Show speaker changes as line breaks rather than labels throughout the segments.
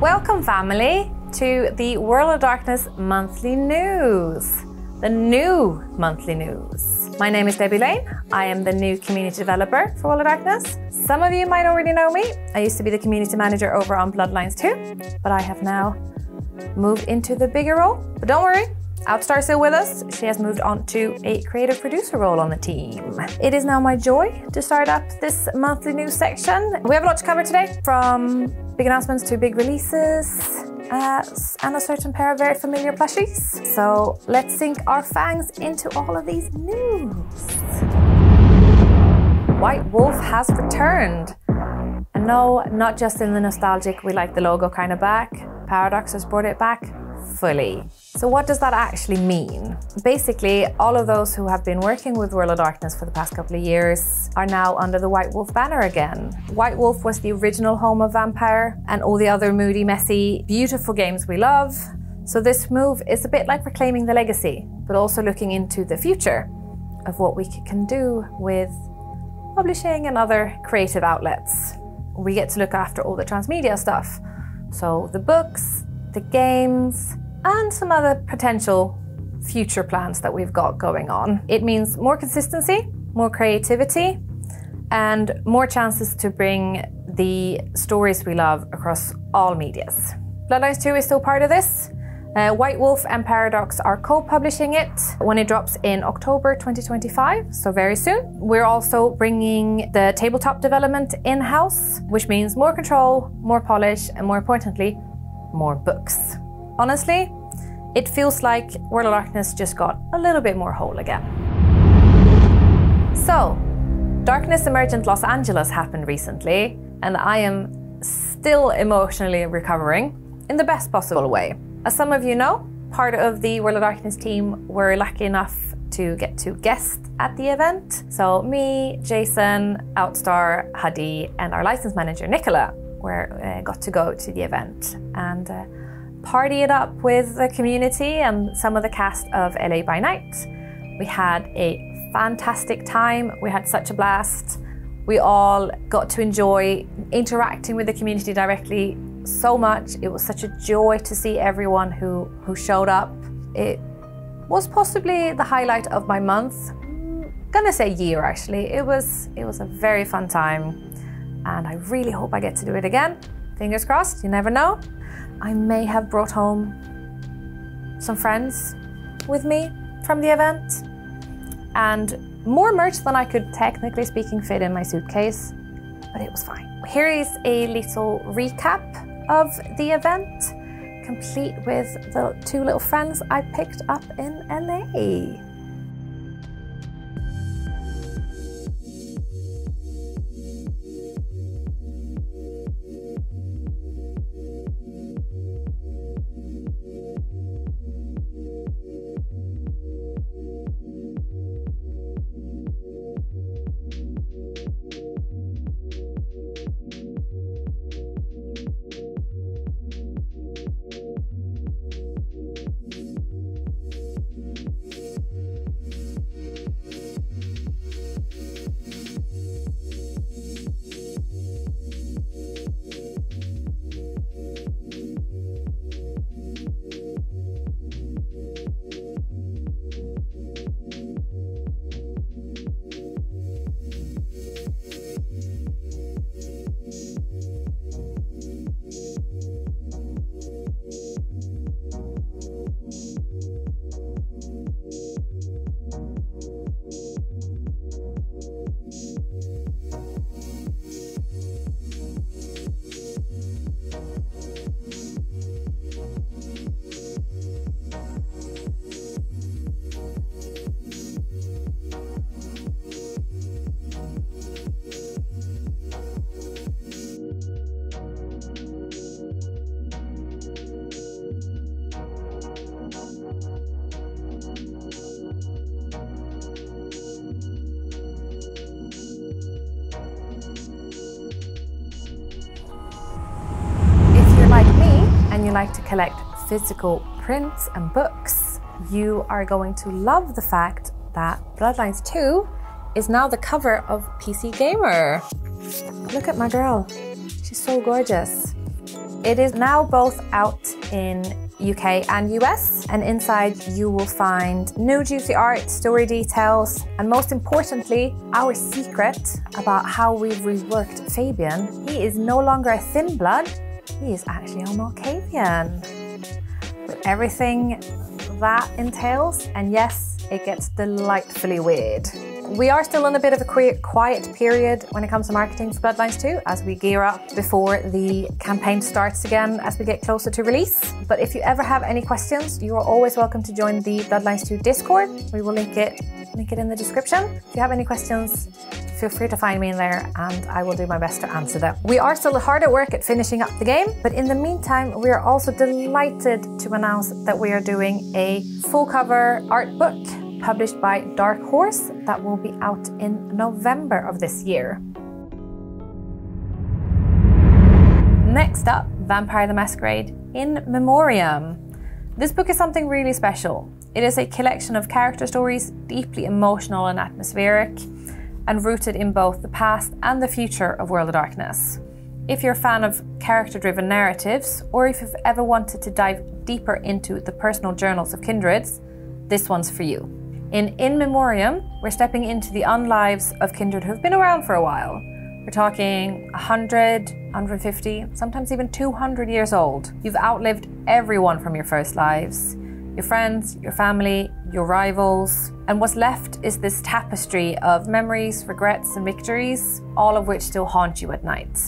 Welcome, family, to the World of Darkness monthly news. The new monthly news. My name is Debbie Lane. I am the new community developer for World of Darkness. Some of you might already know me. I used to be the community manager over on Bloodlines too, but I have now moved into the bigger role. But don't worry, Outstar's still with us. She has moved on to a creative producer role on the team. It is now my joy to start up this monthly news section. We have a lot to cover today, from big announcements to big releases, and a certain pair of very familiar plushies. So let's sink our fangs into all of these news. White Wolf has returned. And no, not just in the nostalgic, we like the logo kind of back. Paradox has brought it back fully. So what does that actually mean? Basically, all of those who have been working with World of Darkness for the past couple of years are now under the White Wolf banner again. White Wolf was the original home of Vampire and all the other moody, messy, beautiful games we love. So this move is a bit like reclaiming the legacy, but also looking into the future of what we can do with publishing and other creative outlets. We get to look after all the transmedia stuff. So the books, the games, and some other potential future plans that we've got going on. It means more consistency, more creativity, and more chances to bring the stories we love across all medias. Bloodlines 2 is still part of this. White Wolf and Paradox are co-publishing it when it drops in October 2025, so very soon. We're also bringing the tabletop development in-house, which means more control, more polish, and more importantly, more books. Honestly, it feels like World of Darkness just got a little bit more whole again. So, Darkness Emergent Los Angeles happened recently, and I am still emotionally recovering in the best possible way. As some of you know, part of the World of Darkness team were lucky enough to get to guest at the event. So me, Jason, Outstar, Hadi, and our license manager, Nicola, got to go to the event and party it up with the community and some of the cast of LA by Night. We had a fantastic time. We had such a blast. We all got to enjoy interacting with the community directly so much. It was such a joy to see everyone who showed up. It was possibly the highlight of my month. I'm gonna say year, actually. It was a very fun time, and I really hope I get to do it again. Fingers crossed, you never know. I may have brought home some friends with me from the event, and more merch than I could, technically speaking, fit in my suitcase, but it was fine. Here is a little recap of the event, complete with the 2 little friends I picked up in LA. and you like to collect physical prints and books, you are going to love the fact that Bloodlines 2 is now the cover of PC Gamer. Look at my girl. She's so gorgeous. It is now both out in UK and US, and inside you will find new juicy art, story details, and most importantly, our secret about how we've reworked Fabian. He is no longer a thin blood, he is actually a Malkavian. With everything that entails, and yes, it gets delightfully weird. We are still in a bit of a quiet period when it comes to marketing for Bloodlines 2 as we gear up before the campaign starts again as we get closer to release. But if you ever have any questions, you are always welcome to join the Bloodlines 2 Discord. We will link it in the description. If you have any questions, feel free to find me in there and I will do my best to answer them. We are still hard at work at finishing up the game, but in the meantime, we are also delighted to announce that we are doing a full cover art book published by Dark Horse that will be out in November of this year. Next up, Vampire the Masquerade in Memoriam. This book is something really special. It is a collection of character stories, deeply emotional and atmospheric, and rooted in both the past and the future of World of Darkness. If you're a fan of character-driven narratives, or if you've ever wanted to dive deeper into the personal journals of kindreds, this one's for you. In Memoriam, we're stepping into the unlives of kindred who've been around for a while. We're talking 100, 150, sometimes even 200 years old. You've outlived everyone from your first lives. Your friends, your family, your rivals. And what's left is this tapestry of memories, regrets, and victories, all of which still haunt you at night.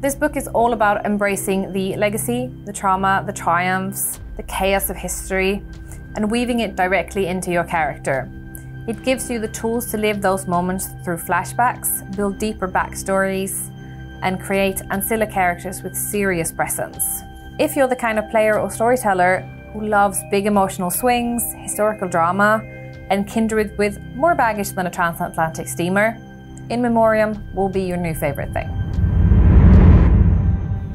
This book is all about embracing the legacy, the trauma, the triumphs, the chaos of history, and weaving it directly into your character. It gives you the tools to live those moments through flashbacks, build deeper backstories, and create ancillary characters with serious presence. If you're the kind of player or storyteller who loves big emotional swings, historical drama, and kindred with more baggage than a transatlantic steamer, In Memoriam will be your new favorite thing.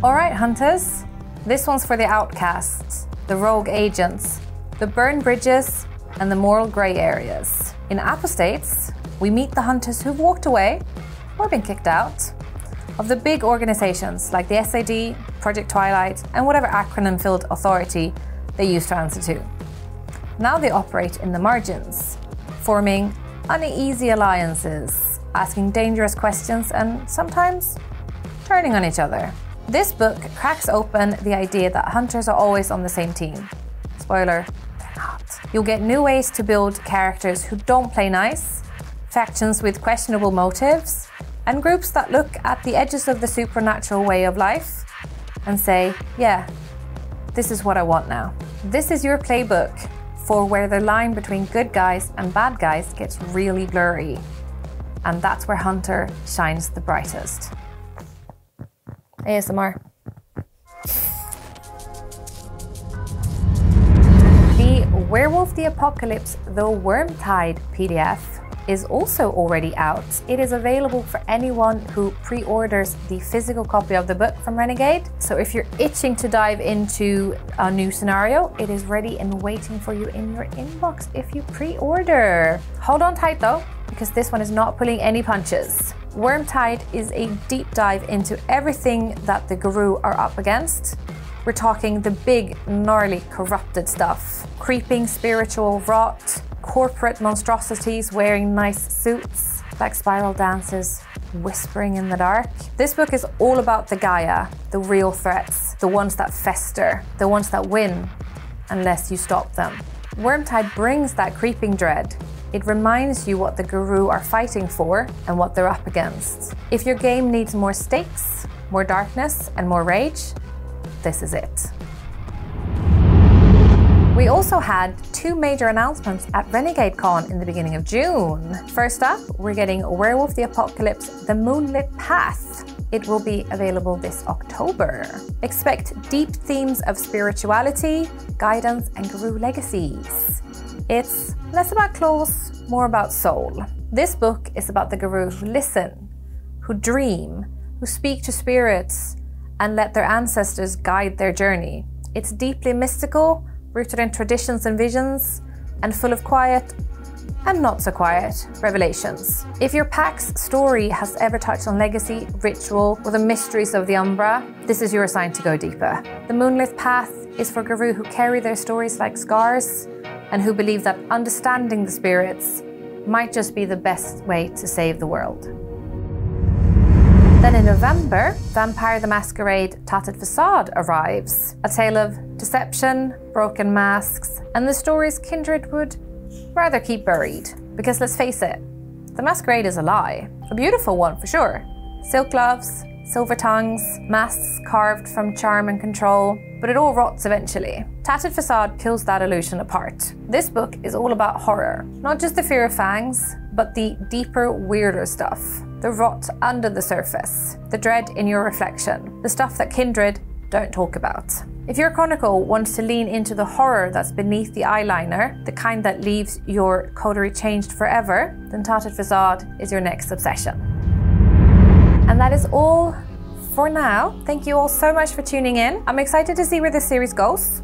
Alright, hunters, this one's for the outcasts, the rogue agents, the burned bridges, and the moral grey areas. In Apostates, we meet the hunters who've walked away or been kicked out of the big organizations like the SAD, Project Twilight, and whatever acronym-filled authority they used to answer to. Now they operate in the margins, forming uneasy alliances, asking dangerous questions, and sometimes turning on each other. This book cracks open the idea that hunters are always on the same team. Spoiler, they're not. You'll get new ways to build characters who don't play nice, factions with questionable motives, and groups that look at the edges of the supernatural way of life and say, yeah, this is what I want now. This is your playbook for where the line between good guys and bad guys gets really blurry. And that's where Hunter shines the brightest. ASMR. The Werewolf the Apocalypse the Wyrmtide PDF is also already out. It is available for anyone who pre-orders the physical copy of the book from Renegade. So if you're itching to dive into a new scenario, it is ready and waiting for you in your inbox if you pre-order. Hold on tight though, because this one is not pulling any punches. Wyrmtide is a deep dive into everything that the Guru are up against. We're talking the big, gnarly, corrupted stuff. Creeping spiritual rot, corporate monstrosities wearing nice suits, like spiral dancers whispering in the dark. This book is all about the Gaia, the real threats, the ones that fester, the ones that win, unless you stop them. Wyrmtide brings that creeping dread. It reminds you what the Guru are fighting for and what they're up against. If your game needs more stakes, more darkness, and more rage, this is it. We also had two major announcements at Renegade Con in the beginning of June. First up, we're getting Werewolf the Apocalypse the Moonlit Path. It will be available this October. Expect deep themes of spirituality, guidance, and Guru legacies. It's less about claws, more about soul. This book is about the Guru who listen, who dream, who speak to spirits, and let their ancestors guide their journey. It's deeply mystical, rooted in traditions and visions, and full of quiet, and not so quiet revelations. If your pack's story has ever touched on legacy, ritual, or the mysteries of the Umbra, this is your sign to go deeper. The Moonlit Path is for Garou who carry their stories like scars and who believe that understanding the spirits might just be the best way to save the world. Then in November, Vampire the Masquerade Tattered Facade arrives. A tale of deception, broken masks, and the stories Kindred would rather keep buried. Because let's face it, the masquerade is a lie. A beautiful one for sure. Silk gloves, silver tongues, masks carved from charm and control, but it all rots eventually. Tattered Facade peels that illusion apart. This book is all about horror. Not just the fear of fangs, but the deeper, weirder stuff. The rot under the surface. The dread in your reflection. The stuff that Kindred don't talk about. If your chronicle wants to lean into the horror that's beneath the eyeliner, the kind that leaves your coterie changed forever, then Tattered Facade is your next obsession. And that is all for now. Thank you all so much for tuning in. I'm excited to see where this series goes.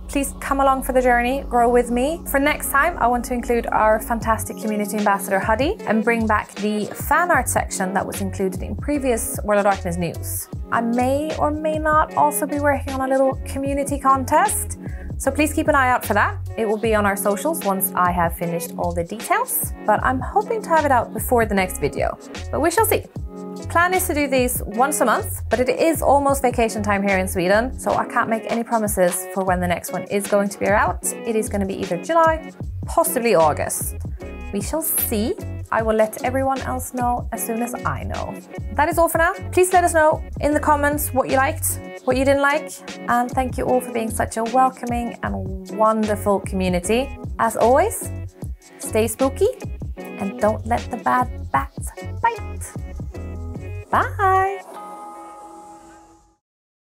Please come along for the journey, grow with me. For next time, I want to include our fantastic community ambassador Huddy and bring back the fan art section that was included in previous World of Darkness news. I may or may not also be working on a little community contest, so please keep an eye out for that. It will be on our socials once I have finished all the details, but I'm hoping to have it out before the next video, but we shall see. Plan is to do these once a month, but it is almost vacation time here in Sweden, so I can't make any promises for when the next one is going to be out. It is going to be either July, possibly August. We shall see. I will let everyone else know as soon as I know. That is all for now. Please let us know in the comments what you liked, what you didn't like, and thank you all for being such a welcoming and wonderful community. As always, stay spooky and don't let the bad bats bite. Bye!